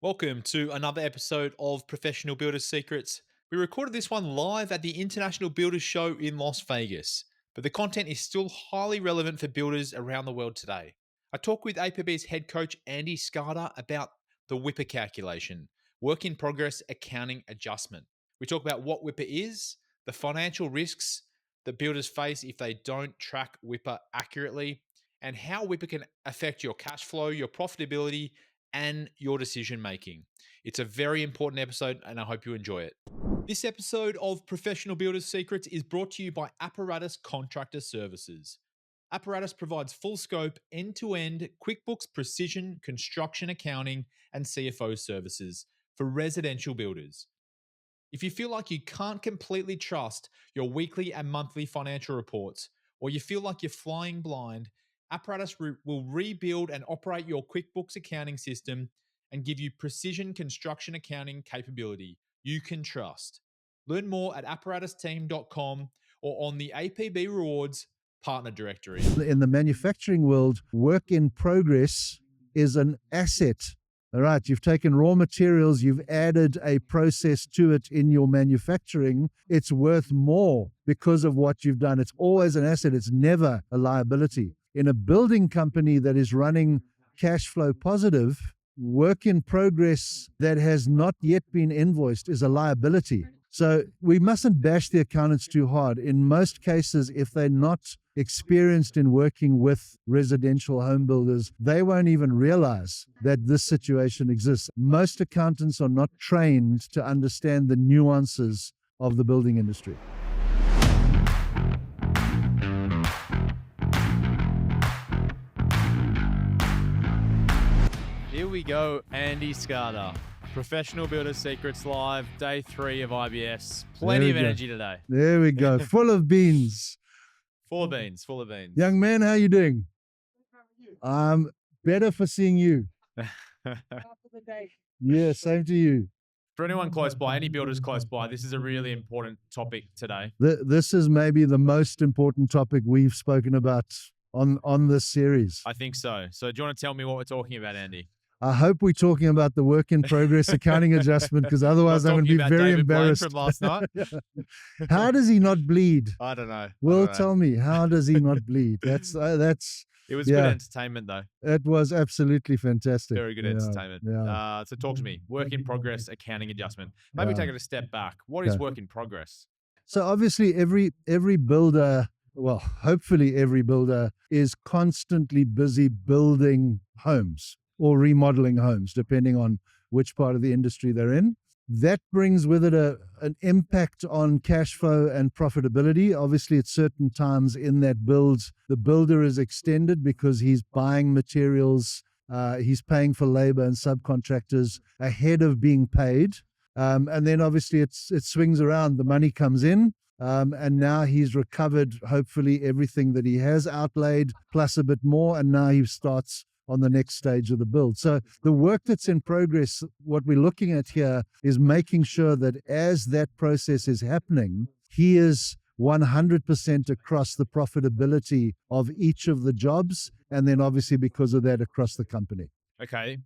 Welcome to another episode of Professional Builders Secrets. We recorded this one live at the International Builders Show in Las Vegas, but the content is still highly relevant for builders around the world today. I talk with APB's head coach Andy Skarda about the WIPAA calculation, work in progress accounting adjustment. We talk about what WIPAA is, the financial risks that builders face if they don't track WIPAA accurately, and how WIPAA can affect your cash flow, your profitability, and your decision making. It's a very important episode, and I hope you enjoy it. This episode of Professional Builders Secrets is brought to you by Apparatus Contractor Services. Apparatus provides full scope, end to end QuickBooks precision construction accounting and CFO services for residential builders. If you feel like you can't completely trust your weekly and monthly financial reports, or you feel like you're flying blind, Apparatus will rebuild and operate your QuickBooks accounting system and give you precision construction accounting capability you can trust. Learn more at apparatusteam.com or on the APB Rewards partner directory. In the manufacturing world, work in progress is an asset. All right, you've taken raw materials, you've added a process to it in your manufacturing. It's worth more because of what you've done. It's always an asset. It's never a liability. In a building company that is running cash flow positive, work in progress that has not yet been invoiced is a liability. So we mustn't bash the accountants too hard. In most cases, if they're not experienced in working with residential home builders, they won't even realize that this situation exists. Most accountants are not trained to understand the nuances of the building industry. Here we go, Andy Skarda. Professional Builders Secrets Live, day 3 of IBS. Plenty of energy today. There we go. Full of beans. Full of beans. Young man, how you doing? I'm better for seeing you. Yeah, same to you. For anyone close by, any builders close by, this is a really important topic today. This is maybe the most important topic we've spoken about on this series. I think so. So do you want to tell me what we're talking about, Andy? I hope we're talking about the work in progress accounting adjustment, because otherwise I'm going to be very embarrassed. From last night. How does he not bleed? I don't know. Will, tell me, how does he not bleed? That's. It was good entertainment, though. It was absolutely fantastic. Very good entertainment. Yeah. So talk to me. Work in progress accounting adjustment. Maybe take it a step back. What is work in progress? So obviously every builder, well, hopefully every builder is constantly busy building homes or remodeling homes, depending on which part of the industry they're in. That brings with it an impact on cash flow and profitability. Obviously, at certain times in that build, the builder is extended because he's buying materials, he's paying for labor and subcontractors ahead of being paid. And then obviously it swings around, the money comes in, and now he's recovered, hopefully, everything that he has outlaid, plus a bit more, and now he starts on the next stage of the build. So the work that's in progress, what we're looking at here is making sure that as that process is happening, he is 100% across the profitability of each of the jobs, and then obviously because of that across the company. Okay.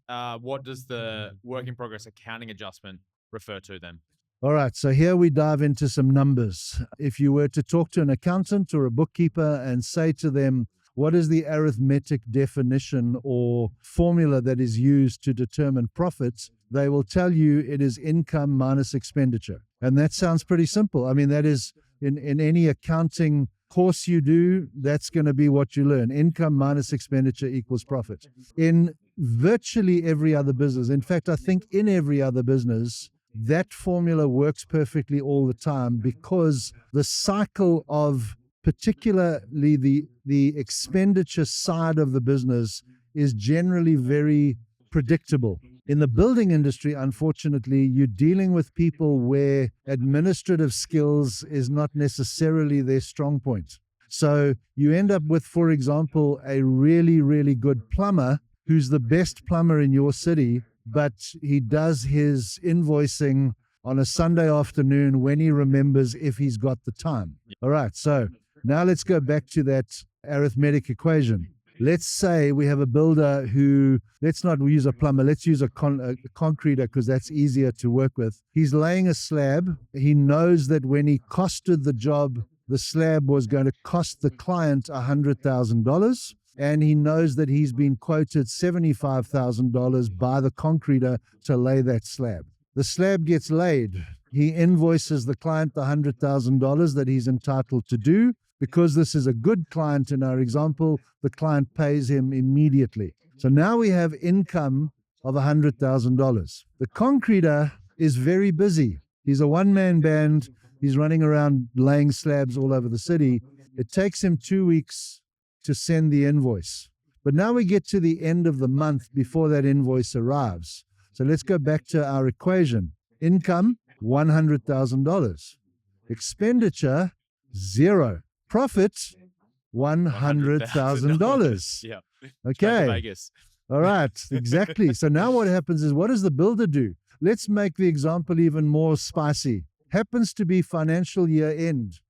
What does the work in progress accounting adjustment refer to then? All right, so here we dive into some numbers. If you were to talk to an accountant or a bookkeeper and say to them, what is the arithmetic definition or formula that is used to determine profits? They will tell you it is income minus expenditure. And that sounds pretty simple. I mean, that is in any accounting course you do, that's going to be what you learn. Income minus expenditure equals profit. In virtually every other business, in fact, I think in every other business, that formula works perfectly all the time, because the cycle of particularly the expenditure side of the business is generally very predictable. In the building industry, unfortunately, you're dealing with people where administrative skills is not necessarily their strong point. So you end up with, for example, a really, really good plumber who's the best plumber in your city, but he does his invoicing on a Sunday afternoon when he remembers, if he's got the time. All right, so now let's go back to that arithmetic equation. Let's say we have a builder who, let's not use a plumber, let's use a concreter because that's easier to work with. He's laying a slab. He knows that when he costed the job, the slab was going to cost the client $100,000. And he knows that he's been quoted $75,000 by the concreter to lay that slab. The slab gets laid. He invoices the client the $100,000 that he's entitled to do. Because this is a good client in our example, the client pays him immediately. So now we have income of $100,000. The concreter is very busy. He's a one-man band. He's running around laying slabs all over the city. It takes him 2 weeks to send the invoice. But now we get to the end of the month before that invoice arrives. So let's go back to our equation. Income, $100,000. Expenditure, $0. Profit, $100,000. Yeah. Okay. Vegas. All right. Exactly. So now what happens is, what does the builder do? Let's make the example even more spicy. Happens to be financial year end.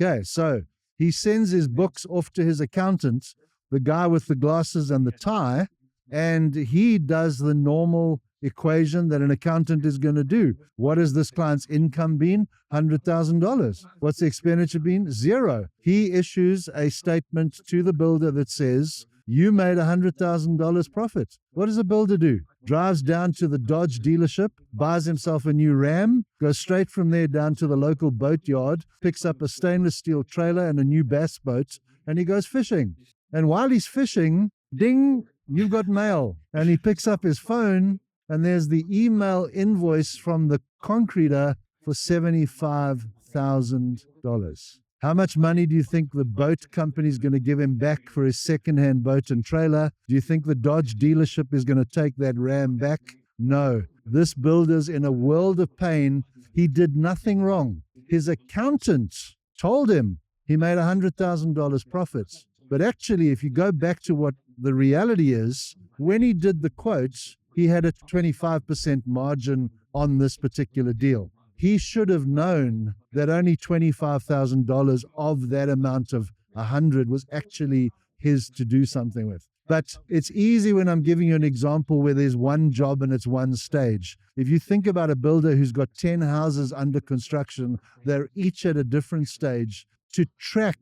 Okay. So he sends his books off to his accountant, the guy with the glasses and the tie, and he does the normal equation that an accountant is going to do. What has this client's income been? $100,000. What's the expenditure been? $0. He issues a statement to the builder that says, you made $100,000 profit. What does a builder do? Drives down to the Dodge dealership, buys himself a new Ram, goes straight from there down to the local boat yard, picks up a stainless steel trailer and a new bass boat, and he goes fishing. And while he's fishing, ding, you've got mail. And he picks up his phone, and there's the email invoice from the concreter for $75,000. How much money do you think the boat company is going to give him back for his secondhand boat and trailer? Do you think the Dodge dealership is going to take that Ram back? No. This builder's in a world of pain. He did nothing wrong. His accountant told him he made $100,000 profits. But actually, if you go back to what the reality is, when he did the quotes, he had a 25% margin on this particular deal. He should have known that only $25,000 of that amount of 100 was actually his to do something with. But it's easy when I'm giving you an example where there's one job and it's one stage. If you think about a builder who's got 10 houses under construction, they're each at a different stage. To track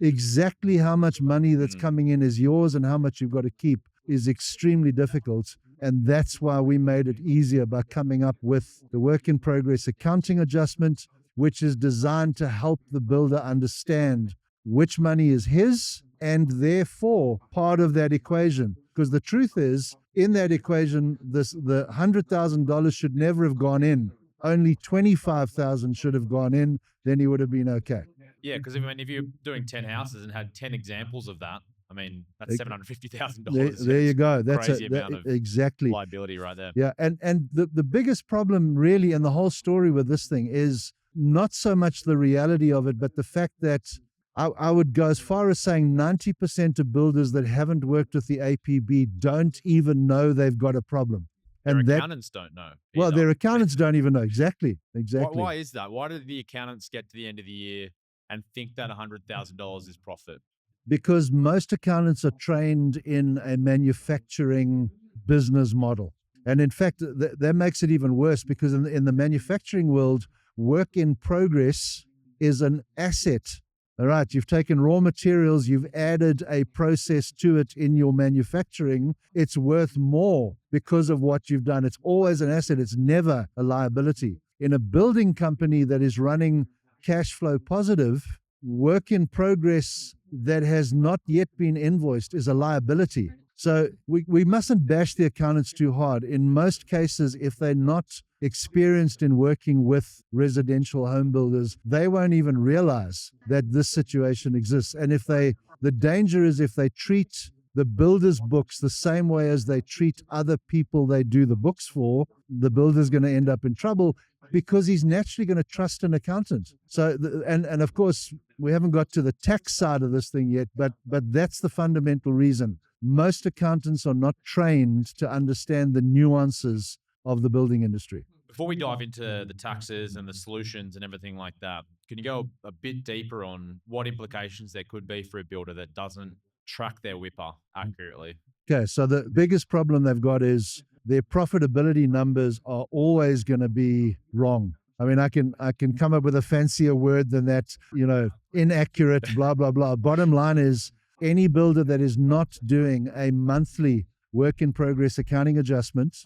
exactly how much money that's coming in is yours and how much you've got to keep is extremely difficult. And that's why we made it easier by coming up with the work in progress accounting adjustment, which is designed to help the builder understand which money is his and therefore part of that equation. Because the truth is, in that equation, the $100,000 should never have gone in. Only $25,000 should have gone in, then he would have been okay. Yeah, because if you're doing 10 houses and had 10 examples of that, that's $750,000. There you go. That's crazy amount of exactly liability right there. Yeah, and the biggest problem really in the whole story with this thing is not so much the reality of it, but the fact that I would go as far as saying 90% of builders that haven't worked with the APB don't even know they've got a problem. And their accountants don't know. Well, their accountants don't even know. Exactly. Why is that? Why do the accountants get to the end of the year and think that $100,000 is profit? Because most accountants are trained in a manufacturing business model. And in fact, that makes it even worse because in the manufacturing world, work in progress is an asset. All right, you've taken raw materials, you've added a process to it in your manufacturing. It's worth more because of what you've done. It's always an asset. It's never a liability. In a building company that is running cash flow positive, work in progress that has not yet been invoiced is a liability. So we mustn't bash the accountants too hard. In most cases, if they're not experienced in working with residential home builders, they won't even realize that this situation exists. And the danger is if they treat the builder's books the same way as they treat other people they do the books for, the builder's going to end up in trouble because he's naturally going to trust an accountant. So, and of course, we haven't got to the tax side of this thing yet, but that's the fundamental reason. Most accountants are not trained to understand the nuances of the building industry. Before we dive into the taxes and the solutions and everything like that, can you go a bit deeper on what implications there could be for a builder that doesn't track their WIPA accurately? Okay, so the biggest problem they've got is their profitability numbers are always going to be wrong. I mean, I can come up with a fancier word than that, inaccurate, blah, blah, blah. Bottom line is any builder that is not doing a monthly work in progress accounting adjustment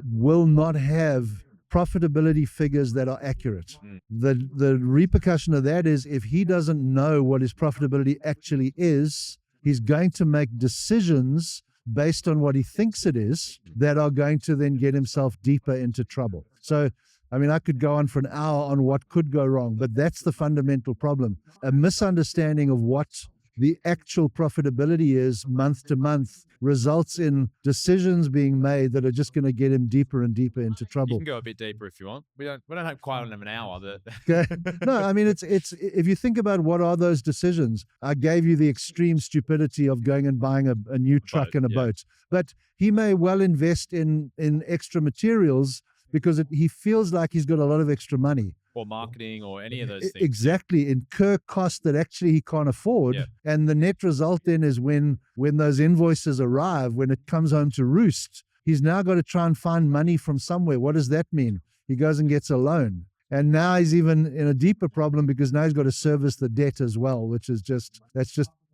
will not have profitability figures that are accurate. The repercussion of that is if he doesn't know what his profitability actually is, he's going to make decisions based on what he thinks it is that are going to then get himself deeper into trouble. So, I mean, I could go on for an hour on what could go wrong, but that's the fundamental problem. A misunderstanding of what the actual profitability is month to month results in decisions being made that are just going to get him deeper and deeper into You trouble. can go a bit deeper if you want. We don't have quite an hour. Okay. No, I mean, it's if you think about what are those decisions, I gave you the extreme stupidity of going and buying a new truck and a boat, but he may well invest in extra materials because he feels like he's got a lot of extra money. Or marketing or any of those things. Exactly. Incur costs that actually he can't afford. Yeah. And the net result then is when those invoices arrive, when it comes home to roost, he's now got to try and find money from somewhere. What does that mean? He goes and gets a loan. And now he's even in a deeper problem because now he's got to service the debt as well, which is just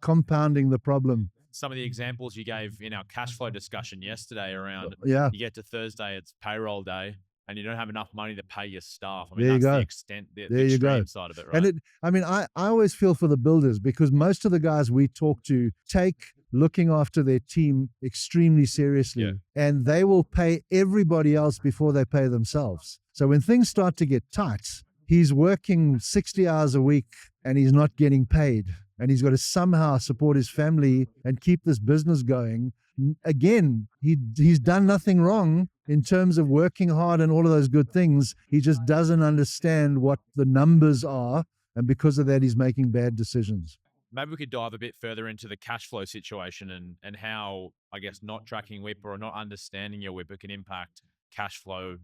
compounding the problem. Some of the examples you gave in our cash flow discussion yesterday around, you get to Thursday, it's payroll day, and you don't have enough money to pay your staff. I mean, there you that's go. the extent, the extreme side of it, right? And I always feel for the builders because most of the guys we talk to take looking after their team extremely seriously, and they will pay everybody else before they pay themselves. So when things start to get tight, he's working 60 hours a week and he's not getting paid, and he's got to somehow support his family and keep this business going. Again, he's done nothing wrong in terms of working hard and all of those good things. He just doesn't understand what the numbers are, and because of that, he's making bad decisions. Maybe we could dive a bit further into the cash flow situation and how, I guess, not tracking WIPA or not understanding your WIPA can impact cash flow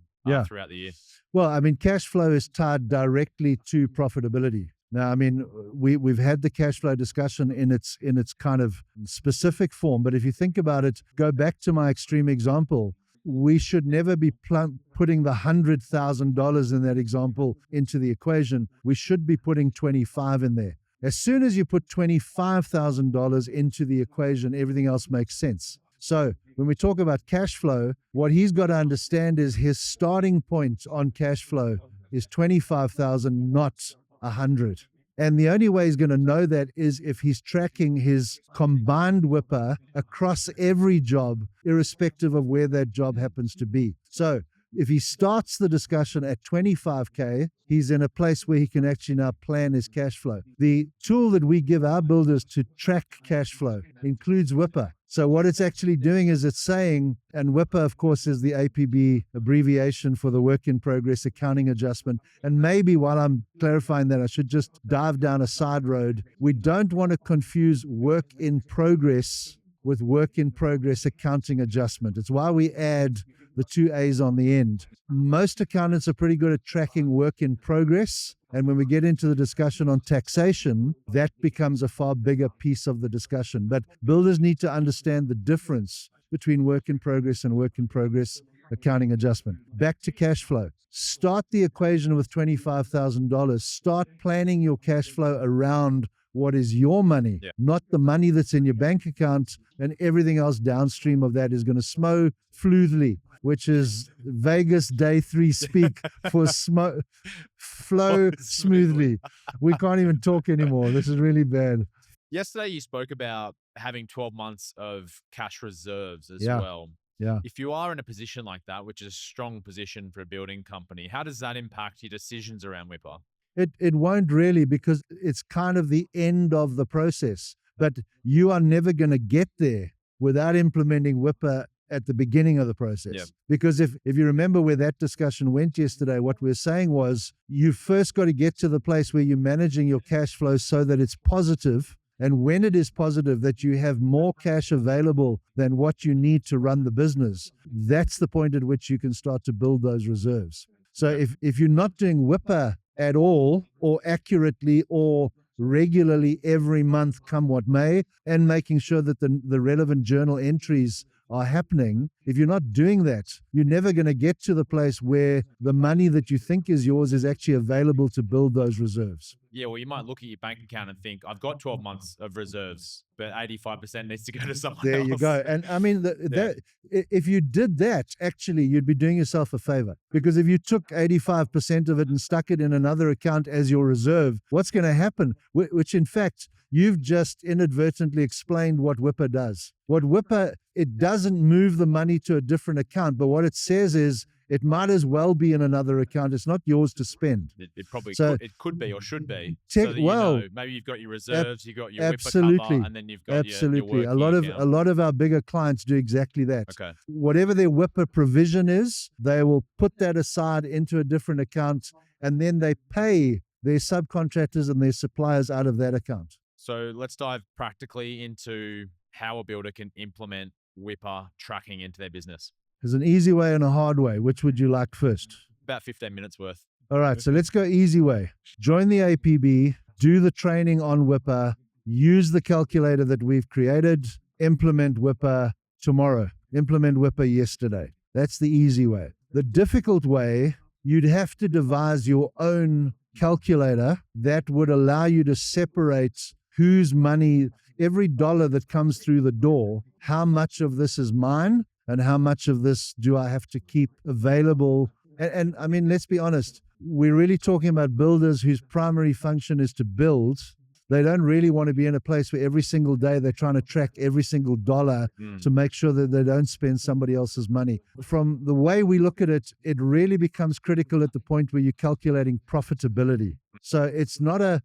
throughout the year. Well, I mean, cash flow is tied directly to profitability. Now, I mean, we've had the cash flow discussion in its kind of specific form, but if you think about it, go back to my extreme example. We should never be putting the $100,000 in that example into the equation. We should be putting 25 in there. As soon as you put $25,000 into the equation, everything else makes sense. So when we talk about cash flow, what he's got to understand is his starting point on cash flow is 25,000, not 100. And the only way he's going to know that is if he's tracking his combined WIPA across every job, irrespective of where that job happens to be. So if he starts the discussion at 25K, he's in a place where he can actually now plan his cash flow. The tool that we give our builders to track cash flow includes WIPA. So what it's actually doing is it's saying, and WIPA, of course, is the APB abbreviation for the work in progress accounting adjustment. And maybe while I'm clarifying that, I should just dive down a side road. We don't want to confuse work in progress with work in progress accounting adjustment. It's why we add the two A's on the end. Most accountants are pretty good at tracking work in progress. And when we get into the discussion on taxation, that becomes a far bigger piece of the discussion. But builders need to understand the difference between work in progress and work in progress accounting adjustment. Back to cash flow. Start the equation with $25,000. Start planning your cash flow around what is your money, not the money that's in your bank account, and everything else downstream of that is going to flow smoothly, which is Vegas day 3 speak for flow smoothly. We can't even talk anymore. This is really bad. Yesterday, you spoke about having 12 months of cash reserves as well. Yeah. If you are in a position like that, which is a strong position for a building company, how does that impact your decisions around WIPA? It won't really, because it's kind of the end of the process. But you are never going to get there without implementing WIPA at the beginning of the process. Yep. Because if you remember where that discussion went yesterday, what we were saying was you first got to get to the place where you're managing your cash flow so that it's positive. And when it is positive, that you have more cash available than what you need to run the business, that's the point at which you can start to build those reserves. So if you're not doing WIPA at all, or accurately, or regularly every month, come what may, and making sure that the relevant journal entries are happening. If you're not doing that, you're never going to get to the place where the money that you think is yours is actually available to build those reserves. Yeah, well, you might look at your bank account and think, I've got 12 months of reserves, but 85% needs to go to someone There else. you go. And I mean, if you did that, actually, you'd be doing yourself a favor. Because if you took 85% of it and stuck it in another account as your reserve, what's going to happen? Which, in fact, you've just inadvertently explained what WIPA does. What WIPA, it doesn't move the money to a different account, but what it says is it might as well be in another account. It's not yours to spend. It probably So- could be or should be. Tech- So that well, you know, maybe you've got your reserves, you've got your WIPA absolutely. cover, and then you've got Absolutely. your A working lot of our bigger clients do exactly that. Okay. Whatever their WIPA provision is, they will put that aside into a different account, and then they pay their subcontractors and their suppliers out of that account. So let's dive practically into how a builder can implement WIPA tracking into their business. There's an easy way and a hard way. Which would you like first? About 15 minutes worth. All right, so let's go easy way. Join the APB, do the training on WIPA, use the calculator that we've created, implement WIPA tomorrow, implement WIPA yesterday. That's the easy way. The difficult way, you'd have to devise your own calculator that would allow you to separate whose money, every dollar that comes through the door, how much of this is mine and how much of this do I have to keep available. And I mean, let's be honest, we're really talking about builders whose primary function is to build. They don't really want to be in a place where every single day they're trying to track every single dollar to make sure that they don't spend somebody else's money. From the way we look at it, it really becomes critical at the point where you're calculating profitability. So it's not a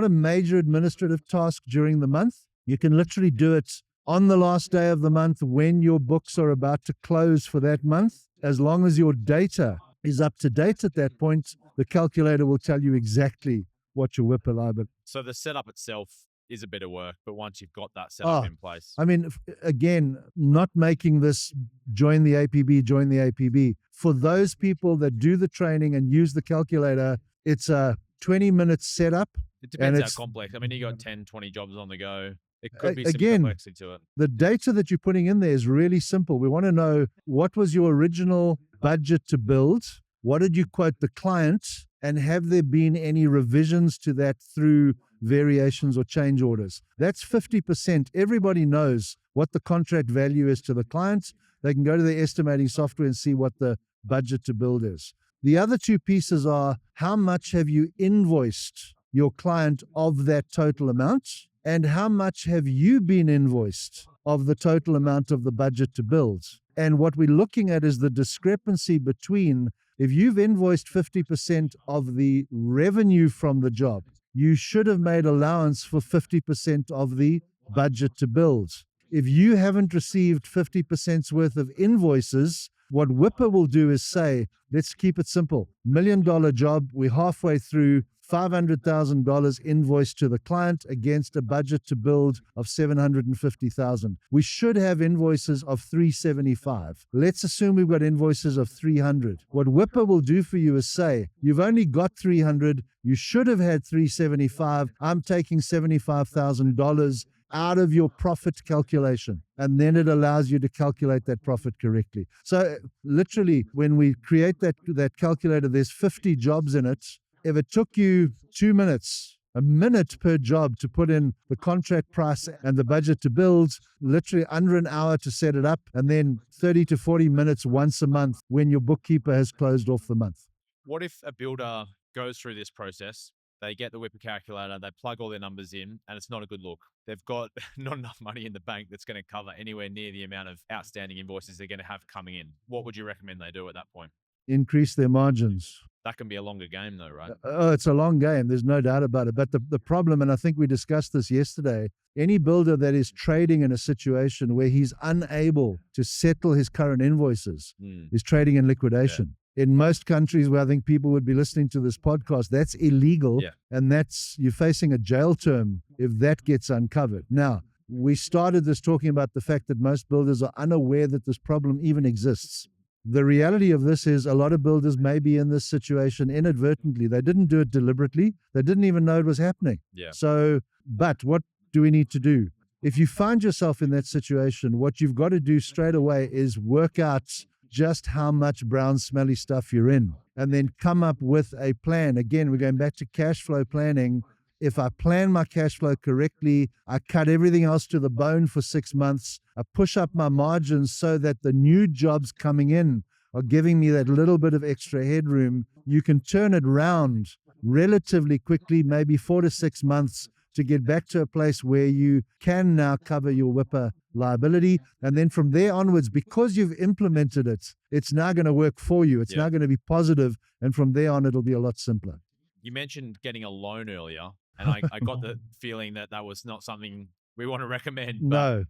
major administrative task during the month. You can literally do it on the last day of the month when your books are about to close for that month. As long as your data is up to date at that point, the calculator will tell you exactly what your WIPA liability. So the setup itself is a bit of work, but once you've got that setup in place. I mean, again, not making this join the APB. For those people that do the training and use the calculator, it's a 20-minute setup. It depends and how complex. I mean, you got 10, 20 jobs on the go. It A- could be some again, complexity to it. The data that you're putting in there is really simple. We want to know what was your original budget to build, what did you quote the client, and have there been any revisions to that through variations or change orders? That's 50%. Everybody knows what the contract value is to the client. They can go to their estimating software and see what the budget to build is. The other two pieces are how much have you invoiced your client of that total amount, and how much have you been invoiced of the total amount of the budget to build. And what we're looking at is the discrepancy between, if you've invoiced 50% of the revenue from the job, you should have made allowance for 50% of the budget to build. If you haven't received 50%'s worth of invoices, what WIPA will do is say, let's keep it simple. $1 million job, we're halfway through, $500,000 invoiced to the client against a budget to build of $750,000. We should have invoices of $375. Let's assume we've got invoices of $300. What WIPA will do for you is say, you've only got $300, you should have had $375. I'm taking $75,000 out of your profit calculation. And then it allows you to calculate that profit correctly. So literally, when we create that calculator, there's 50 jobs in it. If it took you 2 minutes, a minute per job to put in the contract price and the budget to build, literally under an hour to set it up, and then 30 to 40 minutes once a month when your bookkeeper has closed off the month. What if a builder goes through this process, they get the WIPA calculator, they plug all their numbers in, and it's not a good look? They've got not enough money in the bank that's going to cover anywhere near the amount of outstanding invoices they're going to have coming in. What would you recommend they do at that point? Increase their margins. That can be a longer game though, right? Oh, it's a long game. There's no doubt about it. But the problem, and I think we discussed this yesterday, any builder that is trading in a situation where he's unable to settle his current invoices is trading in liquidation. Yeah. In most countries where I think people would be listening to this podcast, that's illegal. Yeah. And you're facing a jail term if that gets uncovered. Now, we started this talking about the fact that most builders are unaware that this problem even exists. The reality of this is a lot of builders may be in this situation inadvertently. They didn't do it deliberately. They didn't even know it was happening. Yeah. So, but what do we need to do? If you find yourself in that situation, what you've got to do straight away is work out just how much brown, smelly stuff you're in, and then come up with a plan. Again, we're going back to cash flow planning. If I plan my cash flow correctly, I cut everything else to the bone for 6 months, I push up my margins so that the new jobs coming in are giving me that little bit of extra headroom, you can turn it round relatively quickly, maybe 4 to 6 months, to get back to a place where you can now cover your WIPA liability. And then from there onwards, because you've implemented it, it's now going to work for you. It's now going to be positive, and from there on, it'll be a lot simpler. You mentioned getting a loan earlier, and I got the feeling that that was not something we want to recommend. But No.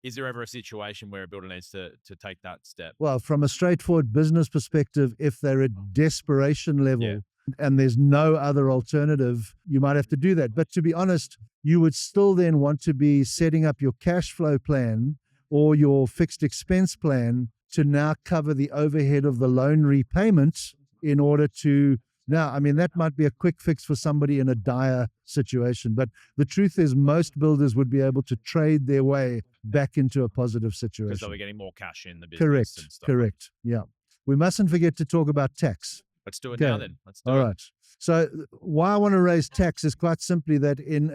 is there ever a situation where a builder needs to take that step? Well, from a straightforward business perspective, if they're at desperation level and there's no other alternative, you might have to do that. But to be honest, you would still then want to be setting up your cash flow plan or your fixed expense plan to now cover the overhead of the loan repayment in order to. Now, I mean, that might be a quick fix for somebody in a dire situation, but the truth is most builders would be able to trade their way back into a positive situation. Because they were getting more cash in the business. Correct, and stuff. correct. Yeah. We mustn't forget to talk about tax. Let's do it now then. Let's do All it. right. So why I want to raise tax is quite simply that in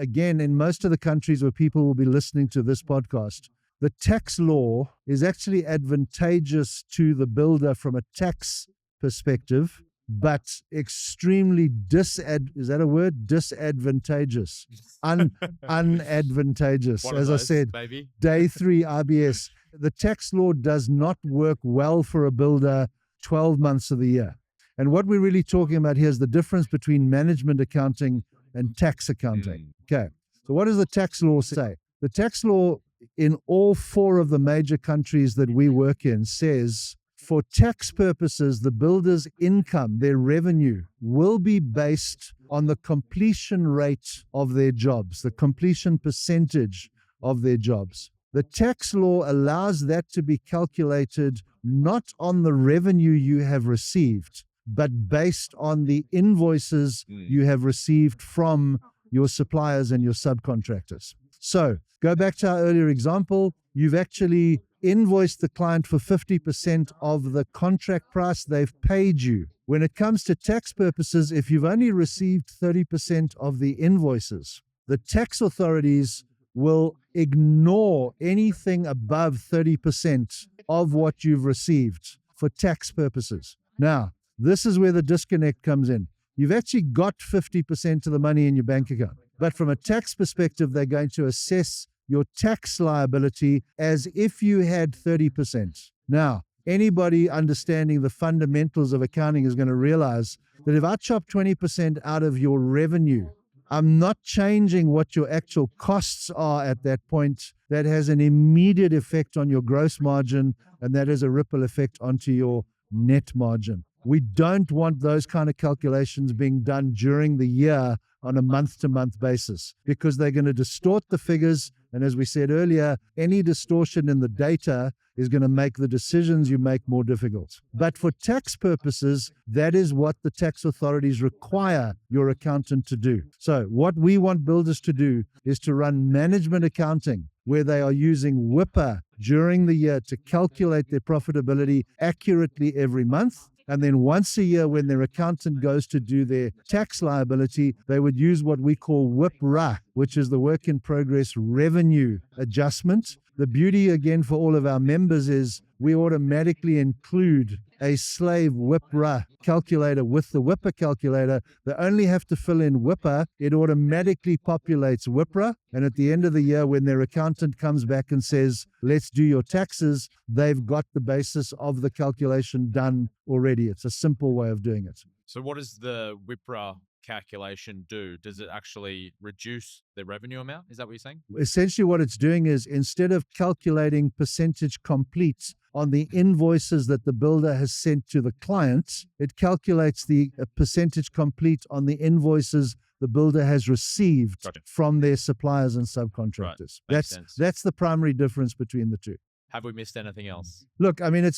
most of the countries where people will be listening to this podcast, the tax law is actually advantageous to the builder from a tax perspective, but extremely disadvantageous, unadvantageous. One of As those, I said, baby. day 3 IBS. The tax law does not work well for a builder 12 months of the year. And what we're really talking about here is the difference between management accounting and tax accounting. Okay. So what does the tax law say? The tax law in all 4 of the major countries that we work in says, for tax purposes, the builder's income, their revenue, will be based on the completion rate of their jobs, the completion percentage of their jobs. The tax law allows that to be calculated not on the revenue you have received, but based on the invoices you have received from your suppliers and your subcontractors. So go back to our earlier example. You've actually invoiced the client for 50% of the contract price they've paid you. When it comes to tax purposes, if you've only received 30% of the invoices, the tax authorities will ignore anything above 30% of what you've received for tax purposes. Now, this is where the disconnect comes in. You've actually got 50% of the money in your bank account, but from a tax perspective, they're going to assess your tax liability as if you had 30%. Now, anybody understanding the fundamentals of accounting is going to realize that if I chop 20% out of your revenue, I'm not changing what your actual costs are at that point. That has an immediate effect on your gross margin, and that has a ripple effect onto your net margin. We don't want those kind of calculations being done during the year on a month-to-month basis, because they're going to distort the figures. And as we said earlier, any distortion in the data is going to make the decisions you make more difficult. But for tax purposes, that is what the tax authorities require your accountant to do. So what we want builders to do is to run management accounting where they are using WIPAA during the year to calculate their profitability accurately every month. And then once a year, when their accountant goes to do their tax liability, they would use what we call WIPRA, which is the work in progress revenue adjustment. The beauty, again, for all of our members is we automatically include a slave WIPRA calculator with the WIPA calculator. They only have to fill in WIPA. It automatically populates WIPRA. And at the end of the year, when their accountant comes back and says, let's do your taxes, they've got the basis of the calculation done already. It's a simple way of doing it. So what does the WIPRA calculation do? Does it actually reduce the revenue amount? Is that what you're saying? Essentially what it's doing is, instead of calculating percentage complete on the invoices that the builder has sent to the client, it calculates the percentage complete on the invoices the builder has received from their suppliers and subcontractors. Right. Makes sense. That's the primary difference between the two. Have we missed anything else? Look, I mean,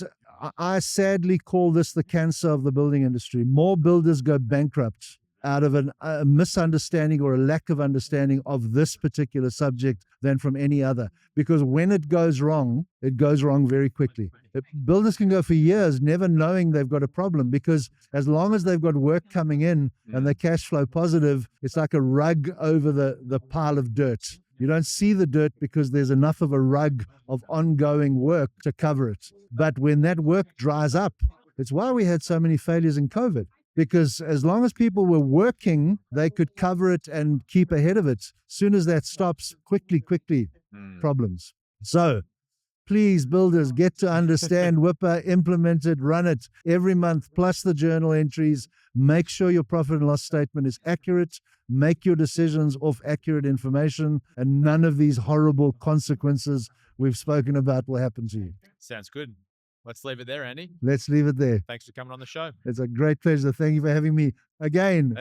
I sadly call this the cancer of the building industry. More builders go bankrupt out of a misunderstanding or a lack of understanding of this particular subject than from any other. Because when it goes wrong very quickly. Builders can go for years never knowing they've got a problem, because as long as they've got work coming in and they cash flow positive, it's like a rug over the pile of dirt. You don't see the dirt because there's enough of a rug of ongoing work to cover it. But when that work dries up, it's why we had so many failures in COVID. Because as long as people were working, they could cover it and keep ahead of it. Soon as that stops, quickly, problems. So please, builders, get to understand WIPA, implement it, run it every month, plus the journal entries. Make sure your profit and loss statement is accurate. Make your decisions off accurate information, and none of these horrible consequences we've spoken about will happen to you. Sounds good. Let's leave it there, Andy. Let's leave it there. Thanks for coming on the show. It's a great pleasure. Thank you for having me again.